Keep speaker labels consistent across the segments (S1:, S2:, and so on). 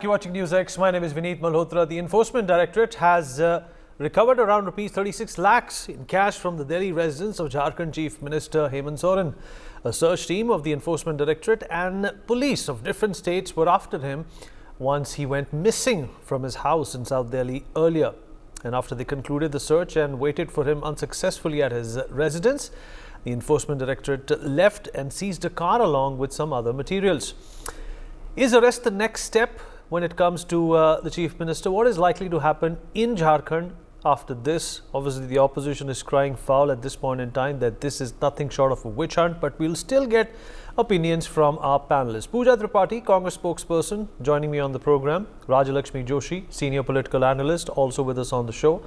S1: You're watching NewsX. My name is Vineet Malhotra. The Enforcement Directorate has recovered around rupees 36 lakhs in cash from the Delhi residence of Jharkhand Chief Minister Hemant Soren. A search team of the Enforcement Directorate and police of different states were after him once he went missing from his house in South Delhi earlier. And after they concluded the search and waited for him unsuccessfully at his residence, the Enforcement Directorate left and seized a car along with some other materials. Is arrest the next step when it comes to the Chief Minister? What is likely to happen in Jharkhand after this? Obviously, the opposition is crying foul at this point in time that this is nothing short of a witch hunt, but we'll still get opinions from our panelists. Pooja Tripathi, Congress spokesperson, joining me on the program. Rajalakshmi Joshi, senior political analyst, also with us on the show.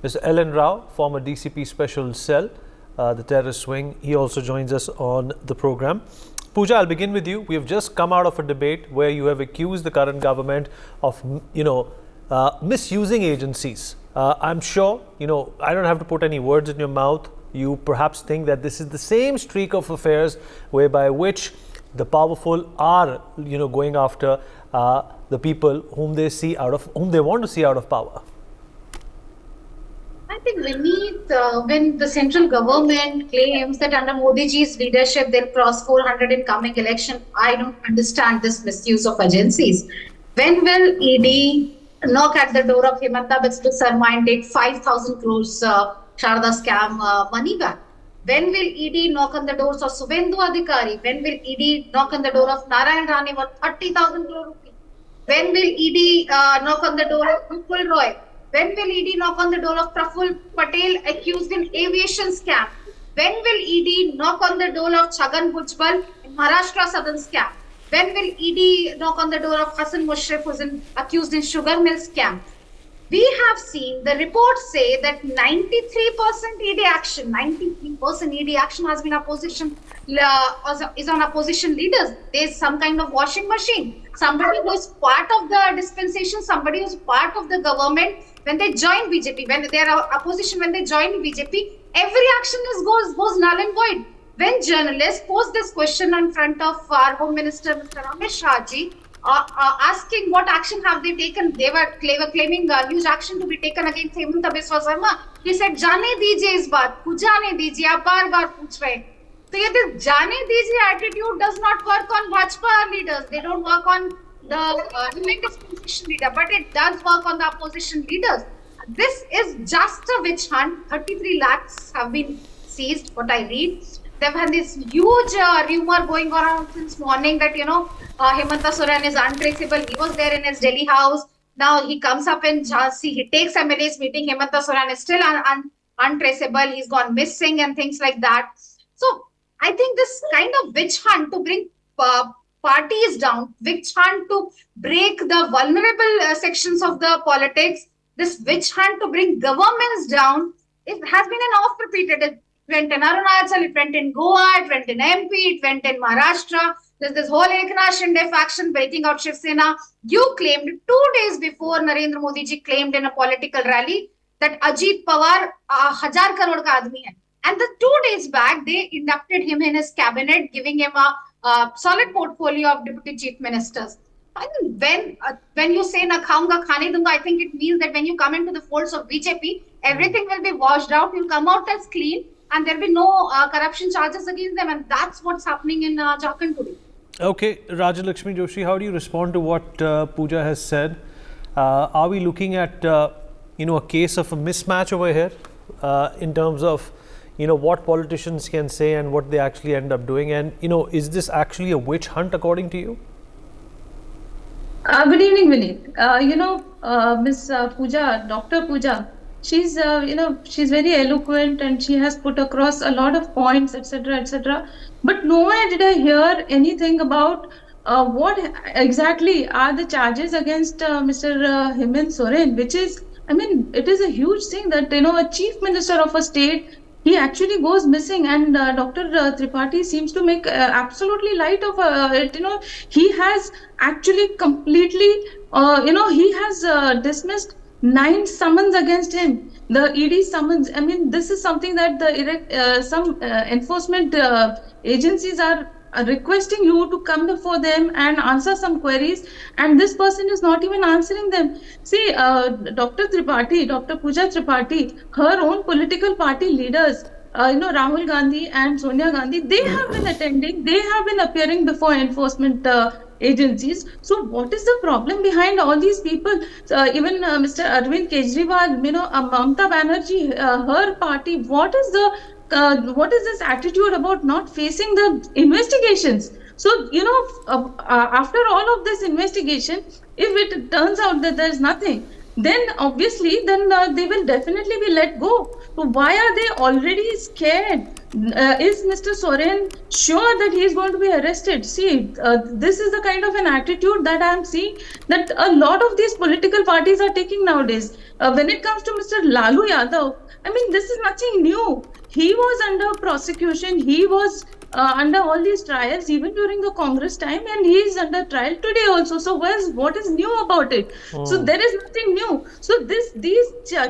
S1: Mr. Ellen Rao, former DCP Special Cell, the terrorist wing, he also joins us on the program. Pooja, I'll begin with you. We have just come out of a debate where you have accused the current government of, misusing agencies. I'm sure, I don't have to put any words in your mouth. You perhaps think that this is the same streak of affairs whereby which the powerful are, going after the people whom they want to see out of power.
S2: I think when the central government claims that under Modi ji's leadership they'll cross 400 in coming election, I don't understand this misuse of agencies. When will ED knock at the door of Hemanta Biswa Sarma and take 5,000 crores Sharda scam money back? When will ED knock on the doors of Suvendu Adhikari? When will ED knock on the door of Narayan Rane for 30,000 crore rupees? When will ED knock on the door of Mukul Roy? When will ED knock on the door of Praful Patel accused in aviation scam? When will ED knock on the door of Chhagan Bhujbal in Maharashtra Southern scam? When will ED knock on the door of Hassan Mushrif who's accused in sugar mill scam? We have seen the reports say that 93% ED action, 93% ED action has been is on opposition leaders. There's some kind of washing machine. Somebody who is part of the dispensation, somebody who is part of the government, when they join BJP, when they are opposition, when they join BJP, every action goes null and void. When journalists pose this question in front of our Home Minister, Mr. Ramesh Shaji, asking what action have they taken, they were claiming huge action to be taken against Hemant Biswa Sarma. He said, "Jaane dijiye is baat, jaane dijiye, aap baar pooch rahe." So this "jaane dijiye" attitude does not work on Bhajpa leaders. They don't work on the dispensation leader, but it does work on the opposition leaders. This is just a witch hunt. 33 lakhs have been seized, what I read. They've had this huge rumor going around since morning that, Hemant Soren is untraceable. He was there in his Delhi house. Now he comes up in Jhansi. He takes MLA's meeting. Hemant Soren is still untraceable. He's gone missing and things like that. So I think this kind of witch hunt to bring parties down, witch hunt to break the vulnerable sections of the politics, this witch hunt to bring governments down, it has been an oft-repeated. It went in Arunachal, it went in Goa, it went in MP, it went in Maharashtra. There's this whole Eknath Shinde faction breaking out Shiv Sena. You claimed 2 days before Narendra Modi ji claimed in a political rally that Ajit Pawar 1000 crore ka aadmi hai. And the 2 days back, they inducted him in his cabinet, giving him a solid portfolio of deputy chief ministers. I think when you say na khaunga khane dunga, I think it means that when you come into the folds of BJP, everything will be washed out. You'll come out as clean, and there'll be no corruption charges against them. And that's what's happening in Jharkhand today.
S1: Okay, Rajalakshmi Joshi, how do you respond to what Pooja has said? Are we looking at, a case of a mismatch over here in terms of, what politicians can say and what they actually end up doing? And, is this actually a witch hunt according to you?
S3: Good evening, Vineet. Miss Pooja, Dr. Pooja, she's very eloquent and she has put across a lot of points, etc., etc. But nowhere did I hear anything about what exactly are the charges against Mr. Hemant Soren, which is, it is a huge thing that, a chief minister of a state, he actually goes missing, and Dr. Tripathi seems to make absolutely light of it. He has actually completely, he has dismissed 9 summons against him. The ED summons. This is something that some enforcement agencies are requesting you to come before them and answer some queries, and this person is not even answering them. See, Dr. Pooja Tripathi, her own political party leaders, Rahul Gandhi and Sonia Gandhi, they have been attending, they have been appearing before enforcement agencies. So what is the problem behind all these people? Even Mr. Arvind Kejriwal, Mamata Banerjee, her party, what is this attitude about not facing the investigations? So, after all of this investigation, if it turns out that there's nothing, then obviously they will definitely be let go. So why are they already scared? Is Mr. Soren sure that he is going to be arrested? See, this is the kind of an attitude that I am seeing that a lot of these political parties are taking nowadays. When it comes to Mr. Lalu Yadav, I mean, this is nothing new. He was under prosecution. He was under all these trials even during the Congress time, and he is under trial today also. So what is new about it? So there is nothing new. So these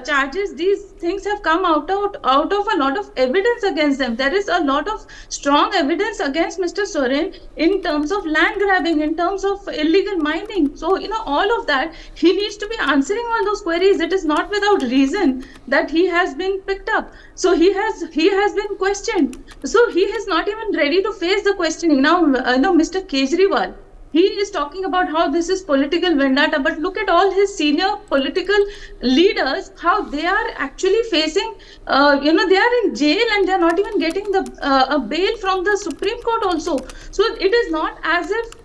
S3: charges, these things have come out of a lot of evidence against them. There is a lot of strong evidence against Mr. Soren in terms of land grabbing, in terms of illegal mining. So all of that, he needs to be answering all those queries. It is not without reason that he has been picked up. So he has been questioned. So he is not even ready to face the questioning. Now, Mr. Kejriwal, he is talking about how this is political vendetta, but look at all his senior political leaders, how they are actually facing, they are in jail and they are not even getting a bail from the Supreme Court also. So it is not as if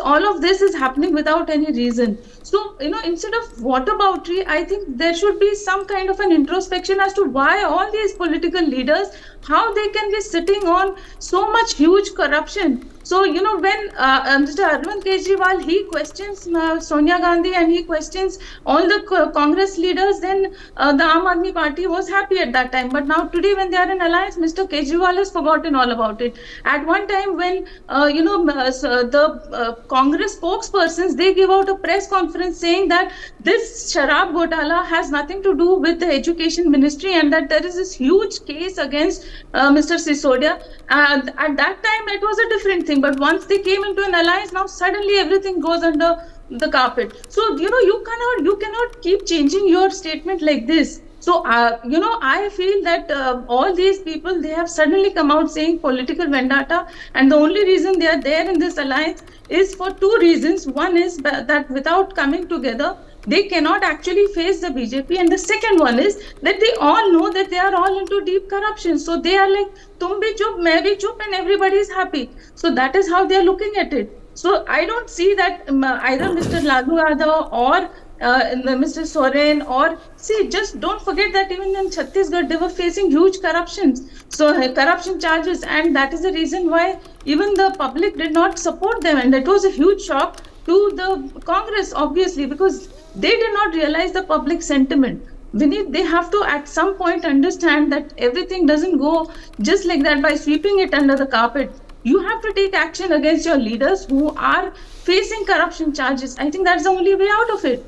S3: all of this is happening without any reason. So, instead of whataboutery, I think there should be some kind of an introspection as to why all these political leaders, how they can be sitting on so much huge corruption. So, when Mr. Arvind Kejriwal, he questions Sonia Gandhi and he questions all the Congress leaders, then the Aam Aadmi Party was happy at that time. But now today when they are in alliance, Mr. Kejriwal has forgotten all about it. At one time when, the Congress spokespersons, they give out a press conference saying that this Sharab Ghotala has nothing to do with the Education Ministry and that there is this huge case against Mr. Sisodia. And at that time, it was a different thing. But once they came into an alliance, now suddenly everything goes under the carpet. So, you cannot keep changing your statement like this. So, I feel that all these people, they have suddenly come out saying political vendetta. And the only reason they are there in this alliance is for two reasons. One is that without coming together, they cannot actually face the BJP. And the second one is that they all know that they are all into deep corruption. So they are like, tum bhi chup, main bhi chup, and everybody is happy. So that is how they are looking at it. So I don't see that either Mr. Lalu Yadav or Mr. Soren, or see, just don't forget that even in Chhattisgarh, they were facing huge corruptions. So corruption charges, and that is the reason why even the public did not support them. And that was a huge shock to the Congress, obviously, because they did not realize the public sentiment. They have to at some point understand that everything doesn't go just like that by sweeping it under the carpet. You have to take action against your leaders who are facing corruption charges. I think that's the only way out of it.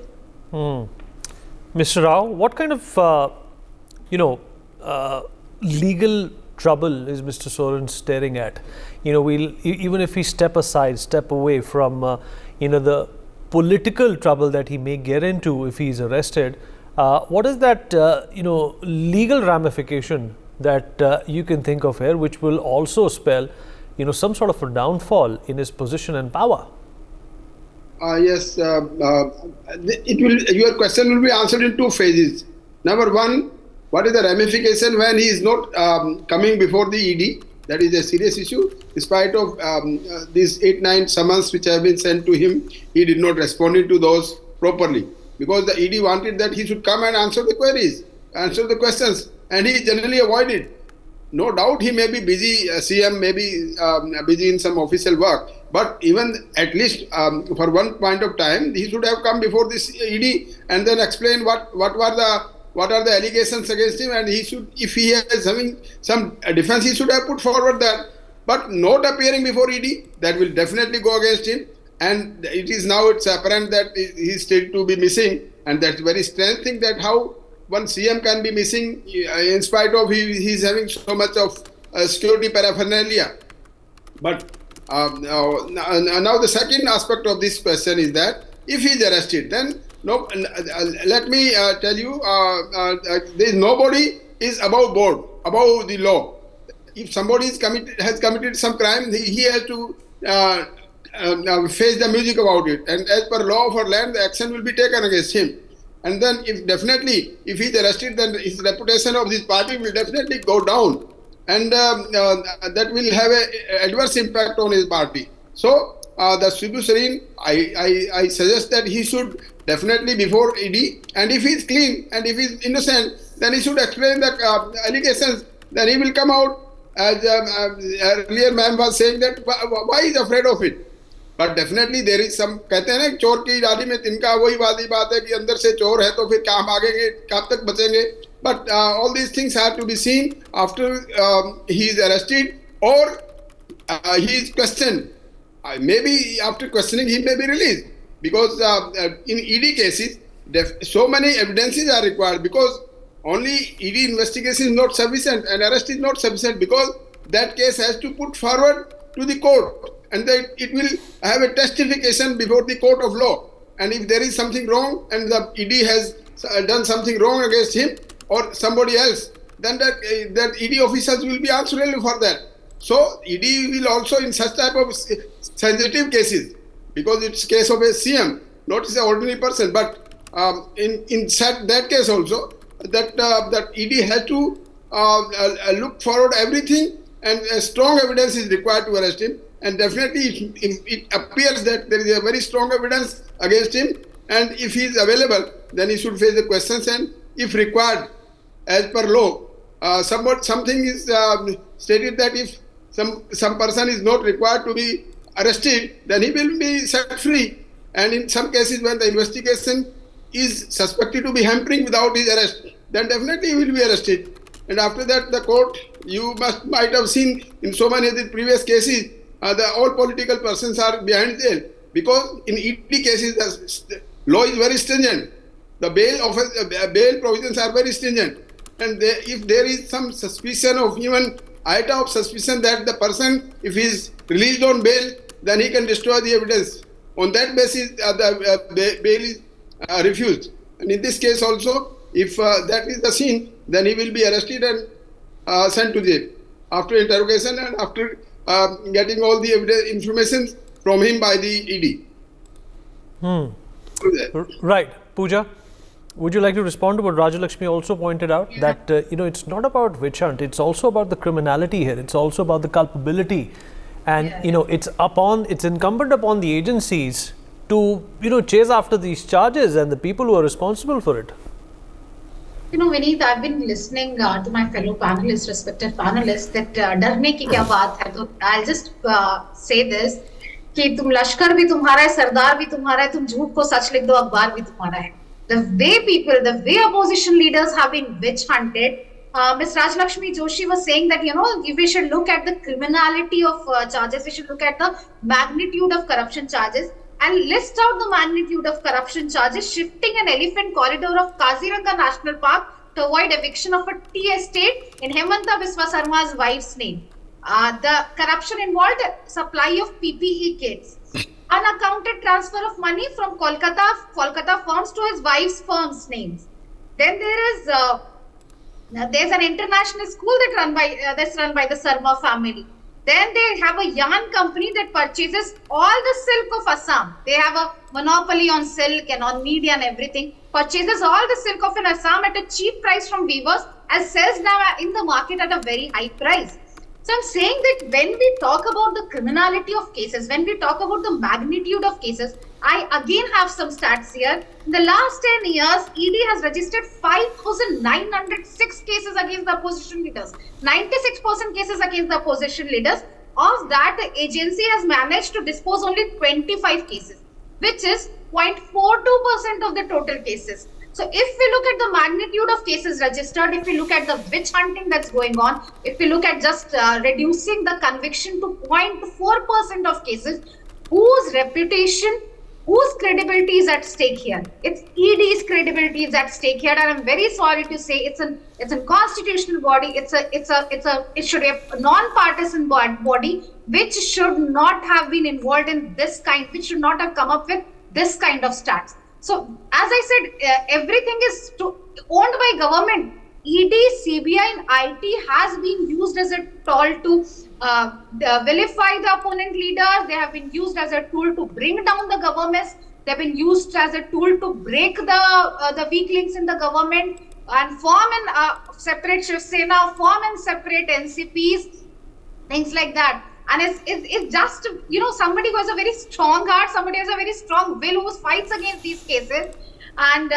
S1: Mr. Rao, what kind of, legal trouble is Mr. Soren staring at? Even if we step away from, the political trouble that he may get into if he is arrested, what is that, legal ramification that you can think of here, which will also spell, some sort of a downfall in his position and power?
S4: Yes, your question will be answered in two phases. Number one, what is the ramification when he is not coming before the ED? That is a serious issue. In spite of these 8-9 summons which have been sent to him, he did not respond to those properly because the ED wanted that he should come and answer the queries, answer the questions, and he generally avoided. No doubt he may be busy, CM may be busy in some official work, but even at least for one point of time, he should have come before this ED and then explain what are the allegations against him, and he should, if he is having some defense, he should have put forward that. But not appearing before ED, that will definitely go against him, and it's apparent that he is still to be missing, and that's very strange thing that how one CM can be missing in spite of he is having so much of security paraphernalia. But Now the second aspect of this question is that if he is arrested, then let me tell you, there is nobody is above board, above the law. If somebody has committed some crime, he has to face the music about it. And as per law of our land, the action will be taken against him. And then if he is arrested, then his reputation of this party will definitely go down. And that will have an adverse impact on his party. So the Shibu Serene, I suggest that he should definitely before ED, and if he is clean and if he is innocent, then he should explain the allegations. Then he will come out, as earlier ma'am was saying, that why he is afraid of it. But definitely there is some, कहते हैं ना चोर की डाली में तिनका, वही वाली बात है कि अंदर से चोर है तो फिर कहाँ भागेंगे, कब तक बचेंगे. But all these things have to be seen after he is arrested or he is questioned. Maybe after questioning he may be released, because in ED cases so many evidences are required, because only ED investigation is not sufficient and arrest is not sufficient, because that case has to put forward to the court and that it will have a testification before the court of law. And if there is something wrong and the ED has done something wrong against him or somebody else, then that ED officers will be answerable for that. So ED will also, in such type of sensitive cases, because it's case of a CM, not an ordinary person, but in that case also, that ED has to look forward everything, and strong evidence is required to arrest him. And definitely if it appears that there is a very strong evidence against him, and if he is available, then he should face the questions, and if required, as per law, something is stated that if some person is not required to be arrested, then he will be set free. And in some cases, when the investigation is suspected to be hampering without his arrest, then definitely he will be arrested. And after that, the court, you might have seen in so many of the previous cases, all political persons are behind jail, because in ED cases the law is very stringent. The bail provisions are very stringent, and if there is some suspicion of even iota of suspicion that the person, if he is released on bail, then he can destroy the evidence. On that basis, the bail is refused. And in this case also, if that is the scene, then he will be arrested and sent to jail after interrogation and after getting all the evidence, information from him by the ED.
S1: Right. Pooja, would you like to respond to what Rajalakshmi also pointed out? Yeah. That, it's not about witch hunt. It's also about the criminality here. It's also about the culpability. And, it's incumbent upon the agencies to, chase after these charges and the people who are responsible for it.
S2: Vineet, I've been listening to my fellow panelists, respected panelists, that डरने की क्या बात है. तो I'll just say this, कि तुम लश्कर भी तुम्हारा है, सरदार भी तुम्हारा है, तुम झूठ को सच लिख दो, अखबार भी तुम्हारा है. The way opposition leaders have been witch hunted, Ms. Rajalakshmi Joshi was saying that, we should look at the criminality of charges, we should look at the magnitude of corruption charges, and list out the magnitude of corruption charges, shifting an elephant corridor of Kaziranga National Park to avoid eviction of a tea estate in Hemanta Biswa Sarma's wife's name. The corruption involved supply of PPE kits, unaccounted transfer of money from Kolkata firms to his wife's firm's names. Then there's an international school that's run by the Sarma family. Then they have a yarn company that purchases all the silk of Assam. They have a monopoly on silk and on media and everything. Purchases all the silk of Assam at a cheap price from weavers and sells them in the market at a very high price. So I'm saying that when we talk about the criminality of cases, when we talk about the magnitude of cases, I again have some stats here. In the last 10 years, ED has registered 5,906 cases against the opposition leaders, 96% cases against the opposition leaders. Of that, the agency has managed to dispose only 25 cases, which is 0.42% of the total cases. So if we look at the magnitude of cases registered, if we look at the witch hunting that's going on, if we look at just reducing the conviction to 0.4% of cases, whose reputation, whose credibility is at stake here? It's ED's credibility is at stake here, and I'm very sorry to say it's a constitutional body. It should be a non-partisan body which should not have been involved in this kind, which should not have come up with this kind of stats. So as I said, everything is owned by government. ED, CBI, and IT has been used as a tool to vilify the opponent leaders. They have been used as a tool to bring down the governments. They have been used as a tool to break the weak links in the government and form a separate Shiv Sena, form and separate NCPs, things like that. And it's just, somebody who has a very strong heart, somebody who has a very strong will, who fights against these cases. And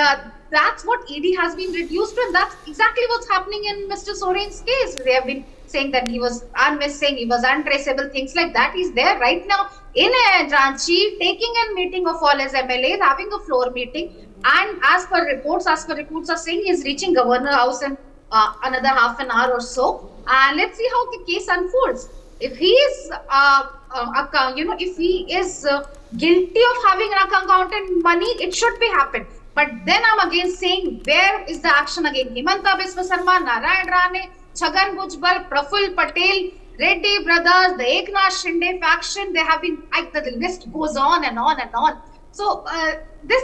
S2: that's what ED has been reduced to. And that's exactly what's happening in Mr. Soren's case. They have been saying that he was missing, he was untraceable, things like that. He's there right now in Ranchi, taking a meeting of all his MLAs, having a floor meeting. And as per reports are saying he's reaching Governor House in another half an hour or so. And let's see how the case unfolds. If he is, if he is guilty of having unaccounted money, it should be happened. But then I'm again saying, where is the action again? Hemanta Biswa Sarma, Narayan Rane, Chhagan Bhujbal, Praful Patel, Reddy brothers, the Eknath Shinde faction, they have been, the list goes on and on and on. So the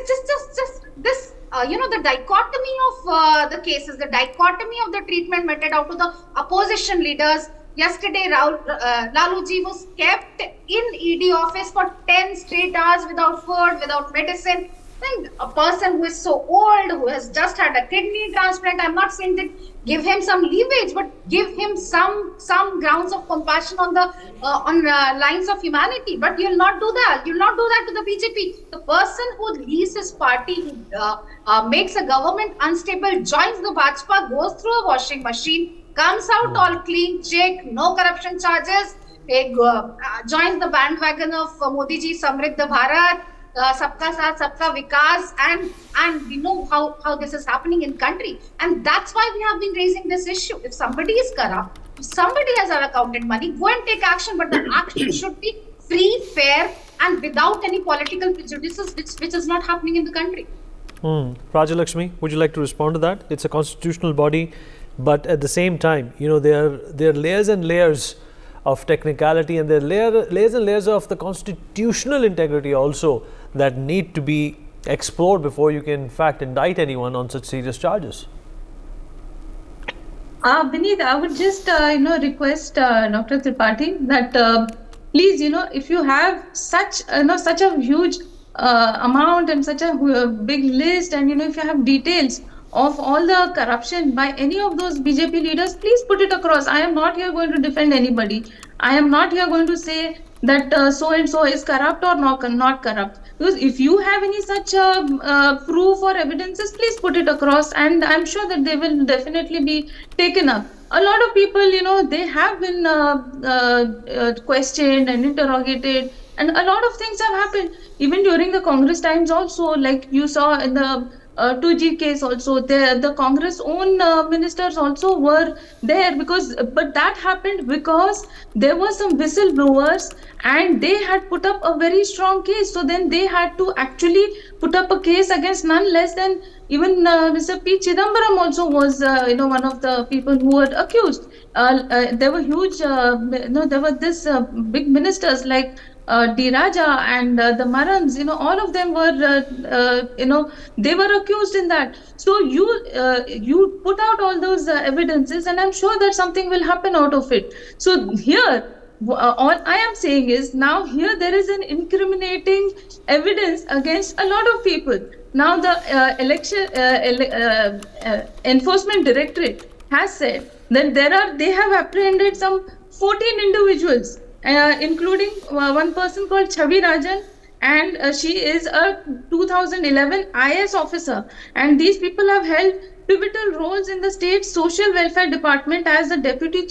S2: dichotomy of the cases, the dichotomy of the treatment meted out to the opposition leaders. Yesterday, Laluji was kept in ED office for 10 straight hours without food, without medicine. And a person who is so old, who has just had a kidney transplant, I'm not saying that give him some leverage, but give him some grounds of compassion on the lines of humanity. But you'll not do that. You'll not do that to the BJP. The person who leaves his party, who makes a government unstable, joins the Bajpa, goes through a washing machine, comes out all clean, check, no corruption charges, joins the bandwagon of Modi ji, Samriddha Bharat, Sabka Saath, Sabka Vikas, and we know how this is happening in country. And that's why we have been raising this issue. If somebody is corrupt, if somebody has unaccounted money, go and take action, but the action should be free, fair, and without any political prejudices, which is not happening in the country.
S1: Rajalakshmi, would you like to respond to that? It's a constitutional body, but at the same time, there are layers and layers of technicality, and there are layers and layers of the constitutional integrity also that need to be explored before you can in fact indict anyone on such serious charges.
S3: Vineet, I would just request Dr. Tripathi that please, if you have such a huge amount and such a big list, and if you have details of all the corruption by any of those BJP leaders, please put it across. I am not here going to defend anybody. I am not here going to say that so and so is corrupt or not corrupt. Because if you have any such proof or evidences, please put it across, and I'm sure that they will definitely be taken up. A lot of people, they have been questioned and interrogated, and a lot of things have happened. Even during the Congress times also, like you saw in the 2G case also, the Congress own ministers also were there, but that happened because there were some whistleblowers and they had put up a very strong case. So then they had to actually put up a case against none less than even Mr. P. Chidambaram also was one of the people who were accused. There were huge, there were this big ministers like D. Raja and the Marans, all of them were, they were accused in that. So you put out all those evidences, and I'm sure that something will happen out of it. So here, all I am saying is, now here there is an incriminating evidence against a lot of people. Now the enforcement directorate has said that they have apprehended some 14 individuals, including one person called Chavi Rajan, and she is a 2011 IS officer, and these people have held pivotal roles in the state social welfare department as the deputy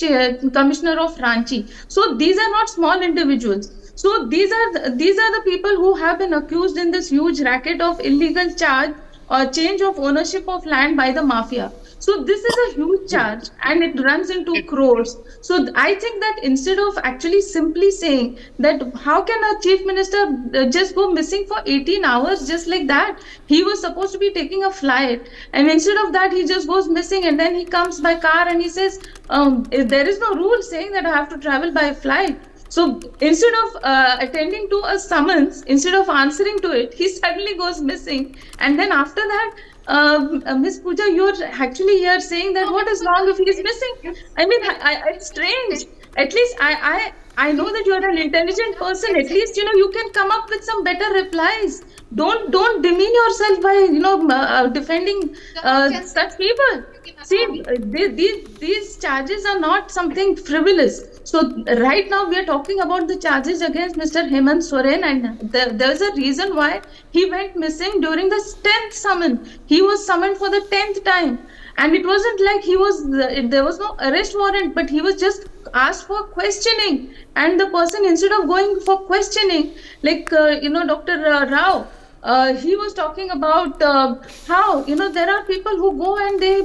S3: commissioner of Ranchi. So these are not small individuals. So these are the people who have been accused in this huge racket of illegal charge change of ownership of land by the mafia. So this is a huge charge and it runs into crores. So I think that instead of actually simply saying that how can a chief minister just go missing for 18 hours just like that? He was supposed to be taking a flight, and instead of that he just goes missing, and then he comes by car and he says there is no rule saying that I have to travel by flight. So instead of attending to a summons, instead of answering to it, he suddenly goes missing. And then after that, Miss Pooja, you're actually here saying that what is wrong if he is missing? I mean, it's strange. At least I know that you're an intelligent person. At least, you can come up with some better replies. Don't demean yourself by, defending such people. See, these charges are not something frivolous. So right now we are talking about the charges against Mr. Hemant Soren, and there is a reason why he went missing during the 10th summon. He was summoned for the 10th time, and it wasn't like there was no arrest warrant, but he was just asked for questioning, and the person, instead of going for questioning, like Dr. Rao, he was talking about how there are people who go and they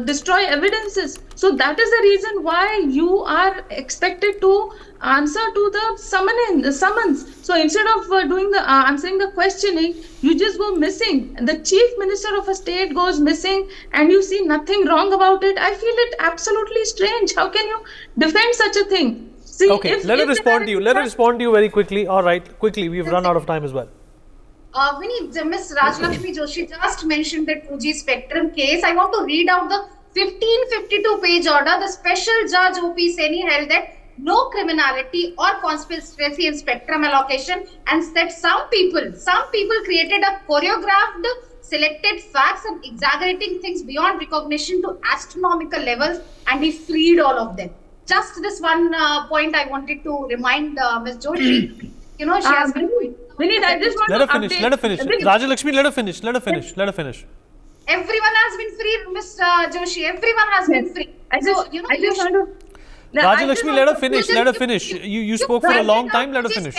S3: destroy evidences. So that is the reason why you are expected to answer to the summons. So instead of doing the answering the questioning, you just go missing. The chief minister of a state goes missing, and you see nothing wrong about it. I feel it absolutely strange. How can you defend such a thing? See,
S1: okay, let her respond to you. Let her respond to you very quickly. All right, quickly. We've run out of time as well.
S2: Vinny, Ms. Rajlakshmi Joshi just mentioned the 2G spectrum case. I want to read out the 1552-page order. The special judge O.P. Saini held that no criminality or conspiracy in spectrum allocation, and said some people created a choreographed, selected facts and exaggerating things beyond recognition to astronomical levels, and he freed all of them. Just this one point I wanted to remind Ms. Joshi. She has been going.
S3: Vinit, I just want to
S1: finish. Let her finish. Rajalakshmi, let her finish. Let her finish.
S2: Everyone has been free, Ms. Joshi. Everyone has been free.
S1: Rajalakshmi, let her finish. Let her finish. You spoke for a long time. Let her finish.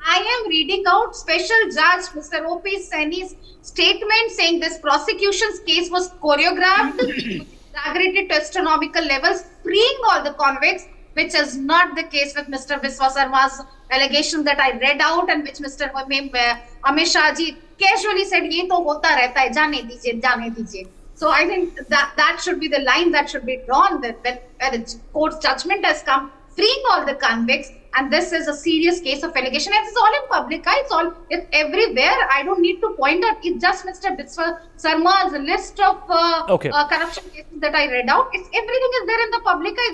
S2: I am reading out Special Judge Mr. O.P. Saini's statement saying this prosecution's case was choreographed, exaggerated to astronomical levels, freeing all the convicts, which is not the case with Mr. Biswa Sarma's allegations that I read out, and which Mr. Amit Shah ji casually said, "Ye to hota rehta hai, jaane dijiye." So I think that should be the line that should be drawn, that when the court's judgment has come, freeing all the convicts, and this is a serious case of allegation. It's all in public eye. It's everywhere. I don't need to point out. It's just Mr. Biswa Sarma's list of corruption cases that I read out. Everything is there in the public eye.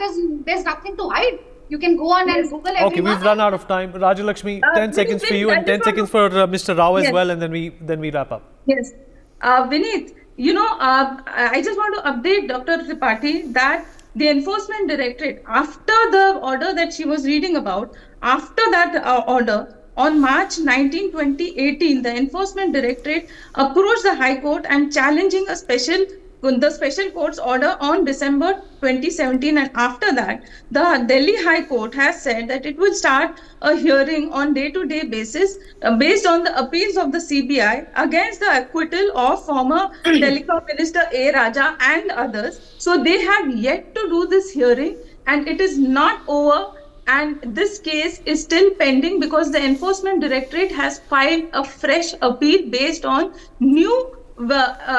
S2: There's nothing to hide. You can go on and Google everyone.
S1: Okay, we've run out of time. Rajalakshmi, 10 seconds for you and 10 seconds for Mr. Rao as well, and then we wrap up.
S3: Yes. Vinit, I just want to update Dr. Tripathi that the Enforcement Directorate, after the order that she was reading about, after that order, on March 19, 2018, the Enforcement Directorate approached the High Court and challenging the special court's order on December 2017, and after that the Delhi High Court has said that it will start a hearing on day-to-day basis based on the appeals of the CBI against the acquittal of former Telecom Minister A. Raja and others. So they have yet to do this hearing, and it is not over, and this case is still pending because the Enforcement Directorate has filed a fresh appeal based on new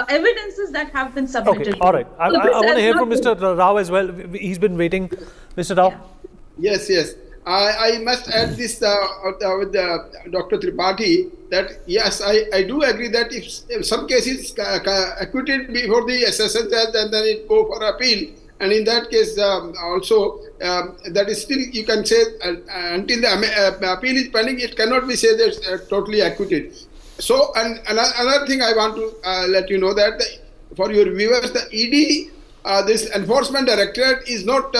S3: evidences that have been submitted.
S1: Okay, all right. I want to hear from Mr. Rao as well. He's been waiting. Mr. Rao.
S4: Yeah. Yes. I must add this with Dr. Tripathi that yes, I do agree that if some cases acquitted before the assessor judge and then it go for appeal, and in that case also that is still, you can say until the appeal is pending, it cannot be said that totally acquitted. So, and another thing I want to let you know that for your viewers, the ED, this Enforcement Directorate is not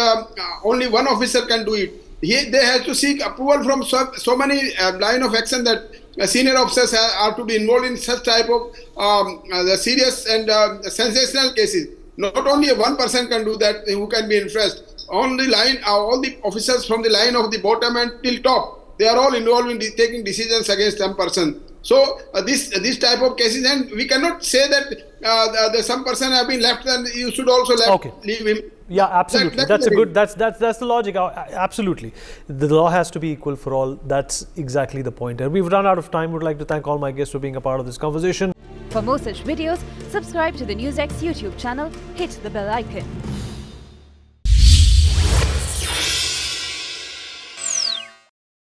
S4: only one officer can do it. They have to seek approval from so many line of action that senior officers are to be involved in such type of the serious and sensational cases. Not only one person can do that who can be influenced. On the line, all the officers from the line of the bottom and till top, they are all involved in taking decisions against some person. So this type of cases, and we cannot say that some person have been left and you should also leave him.
S1: Yeah, absolutely. That's the logic. Absolutely. The law has to be equal for all. That's exactly the point. And we've run out of time. Would like to thank all my guests for being a part of this conversation.
S5: For more such videos, subscribe to the NewsX YouTube channel, hit the bell icon.